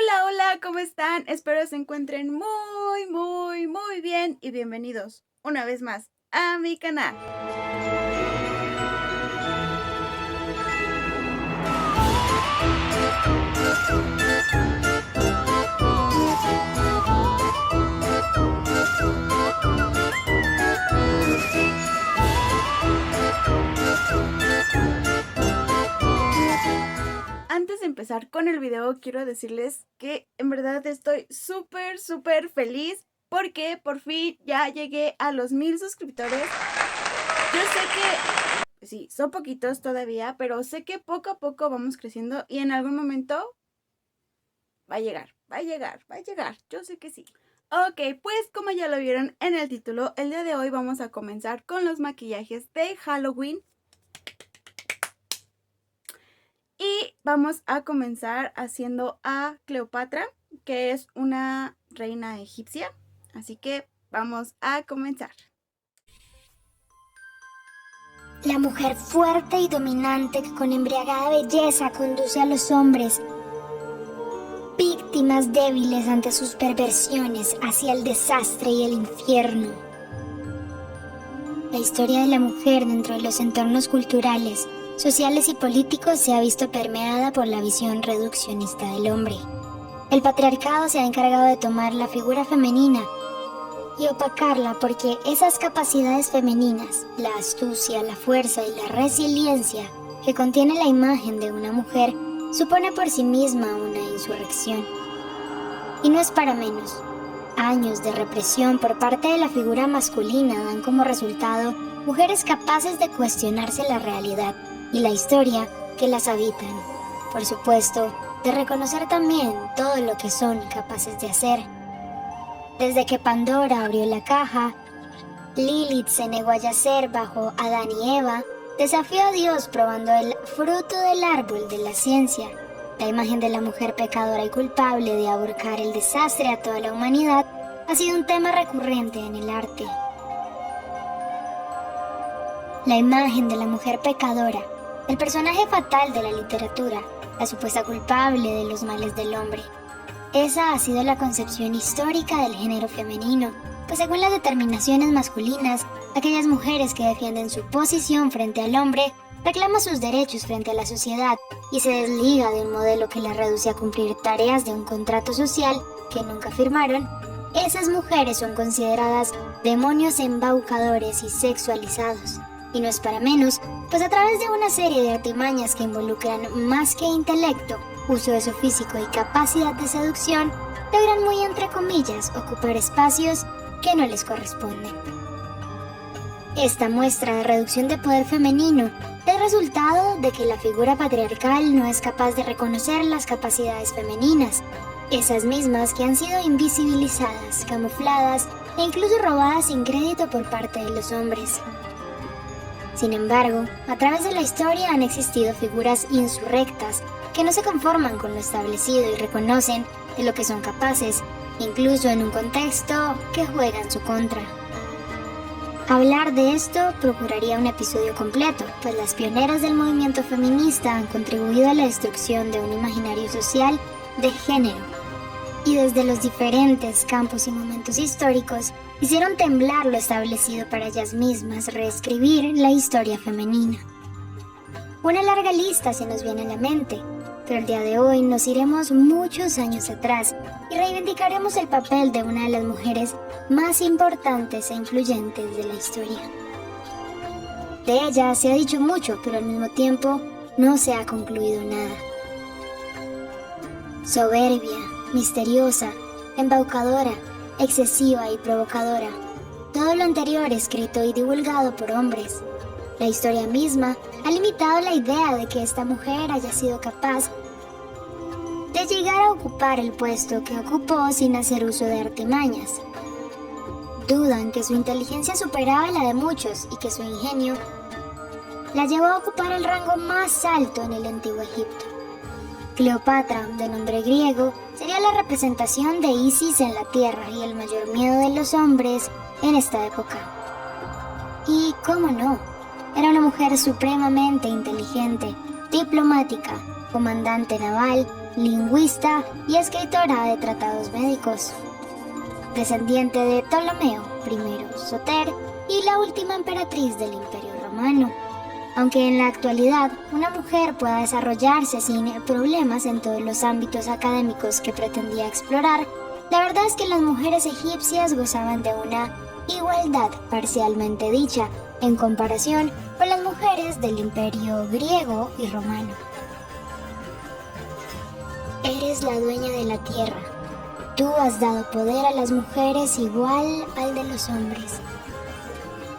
Hola, hola, ¿cómo están? Espero se encuentren muy bien y bienvenidos una vez más a mi canal. Antes de empezar con el video, quiero decirles que en verdad estoy súper feliz porque por fin ya llegué a los 1000 suscriptores. Yo sé que sí, son poquitos todavía, pero sé que poco a poco vamos creciendo y en algún momento va a llegar. Yo sé que sí. Ok, pues como ya lo vieron en el título, el día de hoy vamos a comenzar con los maquillajes de Halloween. Y vamos a comenzar haciendo a Cleopatra, que es una reina egipcia. Así que vamos a comenzar. La mujer fuerte y dominante que con embriagada belleza conduce a los hombres, víctimas débiles ante sus perversiones, hacia el desastre y el infierno. La historia de la mujer dentro de los entornos culturales, sociales y políticos se ha visto permeada por la visión reduccionista del hombre. El patriarcado se ha encargado de tomar la figura femenina y opacarla porque esas capacidades femeninas, la astucia, la fuerza y la resiliencia que contiene la imagen de una mujer, supone por sí misma una insurrección. Y no es para menos. Años de represión por parte de la figura masculina dan como resultado mujeres capaces de cuestionarse la realidad y la historia que las habitan. Por supuesto, de reconocer también todo lo que son capaces de hacer. Desde que Pandora abrió la caja, Lilith se negó a yacer bajo Adán y Eva, desafió a Dios probando el fruto del árbol de la ciencia. La imagen de la mujer pecadora y culpable de aborcar el desastre a toda la humanidad ha sido un tema recurrente en el arte. La imagen de la mujer pecadora, el personaje fatal de la literatura, la supuesta culpable de los males del hombre. Esa ha sido la concepción histórica del género femenino, pues según las determinaciones masculinas, aquellas mujeres que defienden su posición frente al hombre reclaman sus derechos frente a la sociedad y se desliga de un modelo que la reduce a cumplir tareas de un contrato social que nunca firmaron. Esas mujeres son consideradas demonios embaucadores y sexualizados. Y no es para menos, pues a través de una serie de artimañas que involucran más que intelecto, uso de su físico y capacidad de seducción, logran muy entre comillas ocupar espacios que no les corresponden. Esta muestra de reducción de poder femenino es resultado de que la figura patriarcal no es capaz de reconocer las capacidades femeninas, esas mismas que han sido invisibilizadas, camufladas e incluso robadas sin crédito por parte de los hombres. Sin embargo, a través de la historia han existido figuras insurrectas que no se conforman con lo establecido y reconocen de lo que son capaces, incluso en un contexto que juega en su contra. Hablar de esto procuraría un episodio completo, pues las pioneras del movimiento feminista han contribuido a la destrucción de un imaginario social de género, y desde los diferentes campos y momentos históricos hicieron temblar lo establecido para ellas mismas reescribir la historia femenina. Una larga lista se nos viene a la mente, pero el día de hoy nos iremos muchos años atrás y reivindicaremos el papel de una de las mujeres más importantes e influyentes de la historia. De ella se ha dicho mucho, pero al mismo tiempo no se ha concluido nada. Soberbia, misteriosa, embaucadora, excesiva y provocadora. Todo lo anterior escrito y divulgado por hombres. La historia misma ha limitado la idea de que esta mujer haya sido capaz de llegar a ocupar el puesto que ocupó sin hacer uso de artimañas. Dudan que su inteligencia superaba la de muchos y que su ingenio la llevó a ocupar el rango más alto en el antiguo Egipto. Cleopatra, de nombre griego, sería la representación de Isis en la tierra y el mayor miedo de los hombres en esta época. Y, cómo no, era una mujer supremamente inteligente, diplomática, comandante naval lingüista y escritora de tratados médicos. Descendiente de Ptolomeo I Soter y la última emperatriz del Imperio Romano. Aunque en la actualidad una mujer pueda desarrollarse sin problemas en todos los ámbitos académicos que pretendía explorar, la verdad es que las mujeres egipcias gozaban de una igualdad parcialmente dicha en comparación con las mujeres del Imperio griego y romano. Eres la dueña de la tierra. Tú has dado poder a las mujeres igual al de los hombres.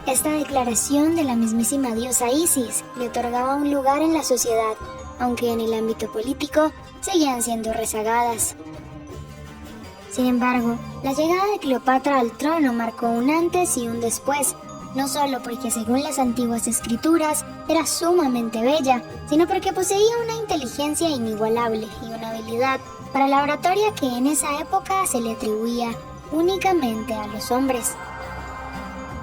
Esta declaración de la mismísima diosa Isis le otorgaba un lugar en la sociedad, aunque en el ámbito político seguían siendo rezagadas. Sin embargo, la llegada de Cleopatra al trono marcó un antes y un después, no solo porque según las antiguas escrituras era sumamente bella, sino porque poseía una inteligencia inigualable y una habilidad para la oratoria que en esa época se le atribuía únicamente a los hombres.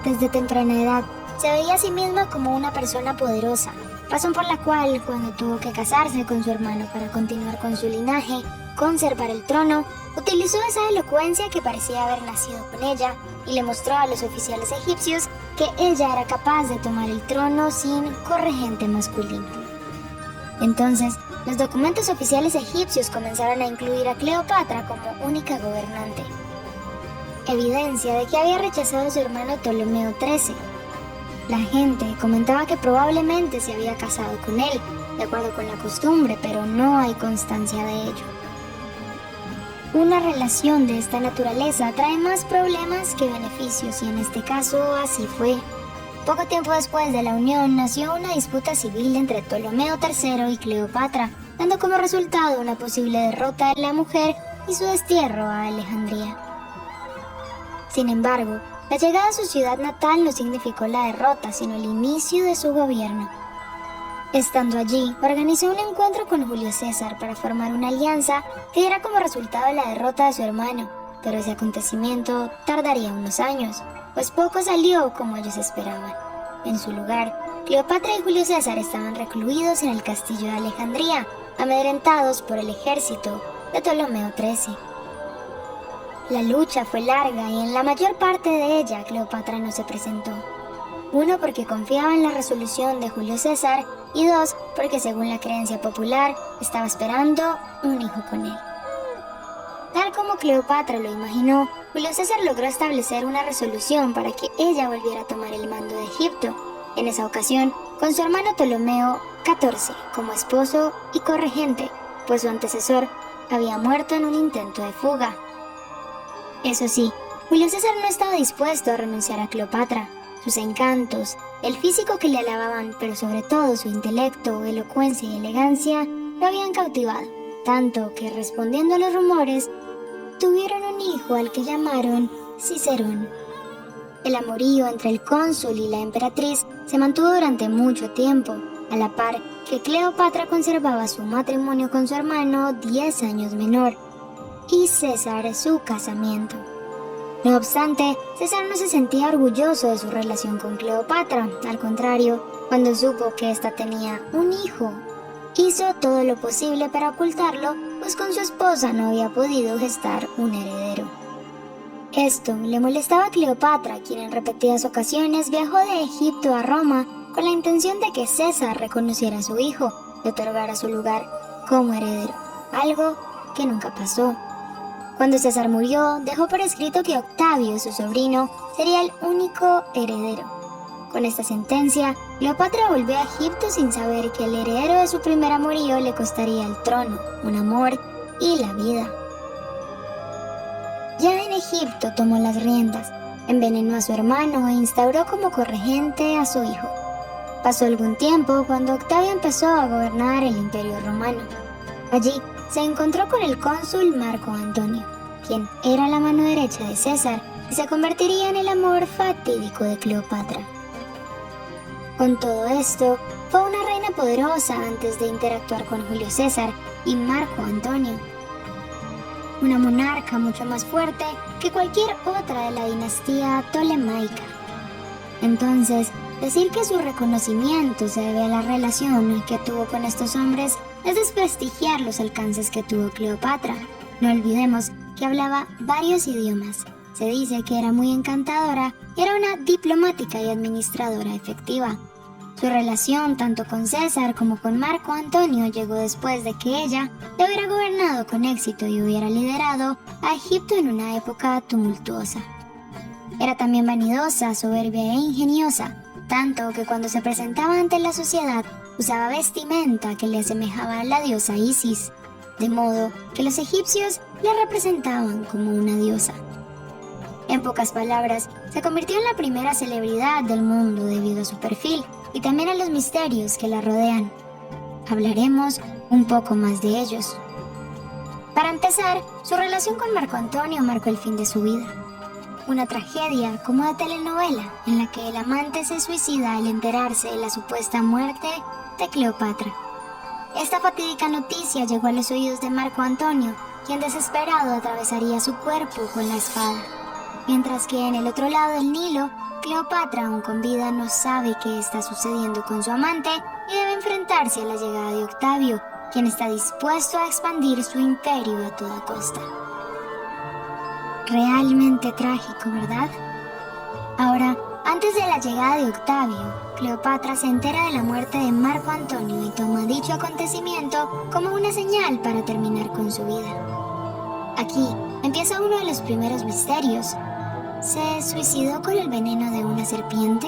Desde temprana edad, se veía a sí misma como una persona poderosa, razón por la cual, cuando tuvo que casarse con su hermano para continuar con su linaje, conservar el trono, utilizó esa elocuencia que parecía haber nacido con ella y le mostró a los oficiales egipcios que ella era capaz de tomar el trono sin corregente masculino. Entonces, los documentos oficiales egipcios comenzaron a incluir a Cleopatra como única gobernante, evidencia de que había rechazado a su hermano Ptolomeo XIII. La gente comentaba que probablemente se había casado con él, de acuerdo con la costumbre, pero no hay constancia de ello. Una relación de esta naturaleza trae más problemas que beneficios y en este caso así fue. Poco tiempo después de la unión nació una disputa civil entre Ptolomeo III y Cleopatra, dando como resultado una posible derrota de la mujer y su destierro a Alejandría. Sin embargo, la llegada a su ciudad natal no significó la derrota, sino el inicio de su gobierno. Estando allí, organizó un encuentro con Julio César para formar una alianza que diera como resultado la derrota de su hermano, pero ese acontecimiento tardaría unos años, pues poco salió como ellos esperaban. En su lugar, Cleopatra y Julio César estaban recluidos en el castillo de Alejandría, amedrentados por el ejército de Ptolomeo XIII. La lucha fue larga y en la mayor parte de ella Cleopatra no se presentó. Uno, porque confiaba en la resolución de Julio César, y dos, porque según la creencia popular estaba esperando un hijo con él. Tal como Cleopatra lo imaginó, Julio César logró establecer una resolución para que ella volviera a tomar el mando de Egipto, en esa ocasión con su hermano Ptolomeo XIV como esposo y corregente, pues su antecesor había muerto en un intento de fuga. Eso sí, Julio César no estaba dispuesto a renunciar a Cleopatra. Sus encantos, el físico que le alababan, pero sobre todo su intelecto, elocuencia y elegancia, lo habían cautivado, tanto que respondiendo a los rumores, tuvieron un hijo al que llamaron Cicerón. El amorío entre el cónsul y la emperatriz se mantuvo durante mucho tiempo, a la par que Cleopatra conservaba su matrimonio con su hermano 10 años menor, y César su casamiento. No obstante, César no se sentía orgulloso de su relación con Cleopatra. Al contrario, cuando supo que ésta tenía un hijo, hizo todo lo posible para ocultarlo, pues con su esposa no había podido gestar un heredero. Esto le molestaba a Cleopatra, quien en repetidas ocasiones viajó de Egipto a Roma con la intención de que César reconociera a su hijo y otorgara su lugar como heredero, algo que nunca pasó. Cuando César murió, dejó por escrito que Octavio, su sobrino, sería el único heredero. Con esta sentencia, Cleopatra volvió a Egipto sin saber que el heredero de su primer amorío le costaría el trono, un amor y la vida. Ya en Egipto tomó las riendas, envenenó a su hermano e instauró como corregente a su hijo. Pasó algún tiempo cuando Octavio empezó a gobernar el Imperio Romano. Allí se encontró con el cónsul Marco Antonio, quien era la mano derecha de César y se convertiría en el amor fatídico de Cleopatra. Con todo esto, fue una reina poderosa antes de interactuar con Julio César y Marco Antonio. Una monarca mucho más fuerte que cualquier otra de la dinastía tolemaica. Entonces, decir que su reconocimiento se debe a la relación que tuvo con estos hombres es desprestigiar los alcances que tuvo Cleopatra. No olvidemos que hablaba varios idiomas. Se dice que era muy encantadora y era una diplomática y administradora efectiva. Su relación tanto con César como con Marco Antonio llegó después de que ella le hubiera gobernado con éxito y hubiera liderado a Egipto en una época tumultuosa. Era también vanidosa, soberbia e ingeniosa, tanto que cuando se presentaba ante la sociedad usaba vestimenta que le asemejaba a la diosa Isis, de modo que los egipcios la representaban como una diosa. En pocas palabras, se convirtió en la primera celebridad del mundo debido a su perfil y también a los misterios que la rodean. Hablaremos un poco más de ellos. Para empezar, su relación con Marco Antonio marcó el fin de su vida. Una tragedia como de telenovela en la que el amante se suicida al enterarse de la supuesta muerte de Cleopatra. Esta fatídica noticia llegó a los oídos de Marco Antonio, quien desesperado atravesaría su cuerpo con la espada. Mientras que en el otro lado del Nilo, Cleopatra, aún con vida, no sabe qué está sucediendo con su amante y debe enfrentarse a la llegada de Octavio, quien está dispuesto a expandir su imperio a toda costa. Realmente trágico, ¿verdad? Ahora, antes de la llegada de Octavio, Cleopatra se entera de la muerte de Marco Antonio y toma dicho acontecimiento como una señal para terminar con su vida. Aquí empieza uno de los primeros misterios. ¿Se suicidó con el veneno de una serpiente?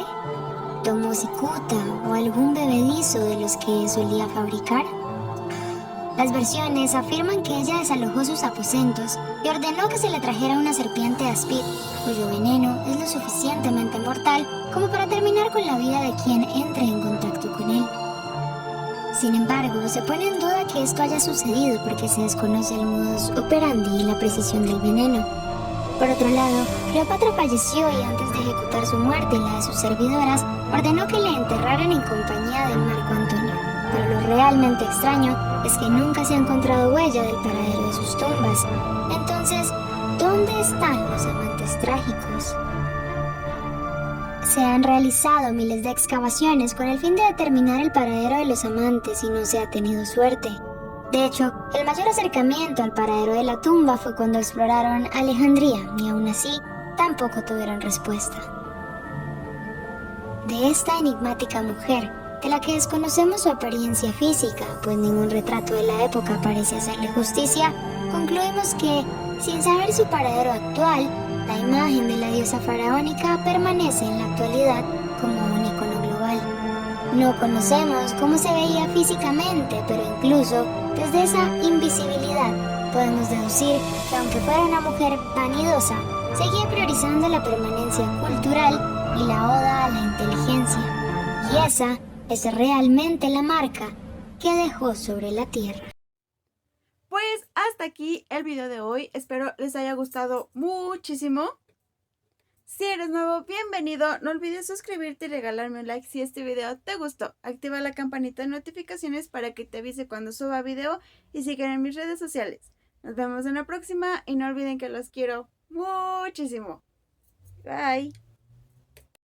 ¿Tomó cicuta o algún bebedizo de los que solía fabricar? Las versiones afirman que ella desalojó sus aposentos y ordenó que se le trajera una serpiente áspid, cuyo veneno es lo suficientemente mortal como para terminar con la vida de quien entre en contacto con él. Sin embargo, se pone en duda que esto haya sucedido porque se desconoce el modus operandi y la precisión del veneno. Por otro lado, Cleopatra falleció y antes de ejecutar su muerte y la de sus servidoras, ordenó que le enterraran en compañía de Marco Antonio. Pero lo realmente extraño es que nunca se ha encontrado huella del paradero de sus tumbas. Entonces, ¿dónde están los amantes trágicos? Se han realizado miles de excavaciones con el fin de determinar el paradero de los amantes y no se ha tenido suerte. De hecho, el mayor acercamiento al paradero de la tumba fue cuando exploraron Alejandría y aún así tampoco tuvieron respuesta. De esta enigmática mujer, de la que desconocemos su apariencia física, pues ningún retrato de la época parece hacerle justicia, concluimos que, sin saber su paradero actual, la imagen de la diosa faraónica permanece en la actualidad como un icono global. No conocemos cómo se veía físicamente, pero incluso desde esa invisibilidad podemos deducir que aunque fuera una mujer vanidosa, seguía priorizando la permanencia cultural y la oda a la inteligencia. Y esa es realmente la marca que dejó sobre la tierra. Pues hasta aquí el video de hoy. Espero les haya gustado muchísimo. Si eres nuevo, bienvenido. No olvides suscribirte y regalarme un like si este video te gustó. Activa la campanita de notificaciones para que te avise cuando suba video y sígueme en mis redes sociales. Nos vemos en la próxima y no olviden que los quiero muchísimo. Bye.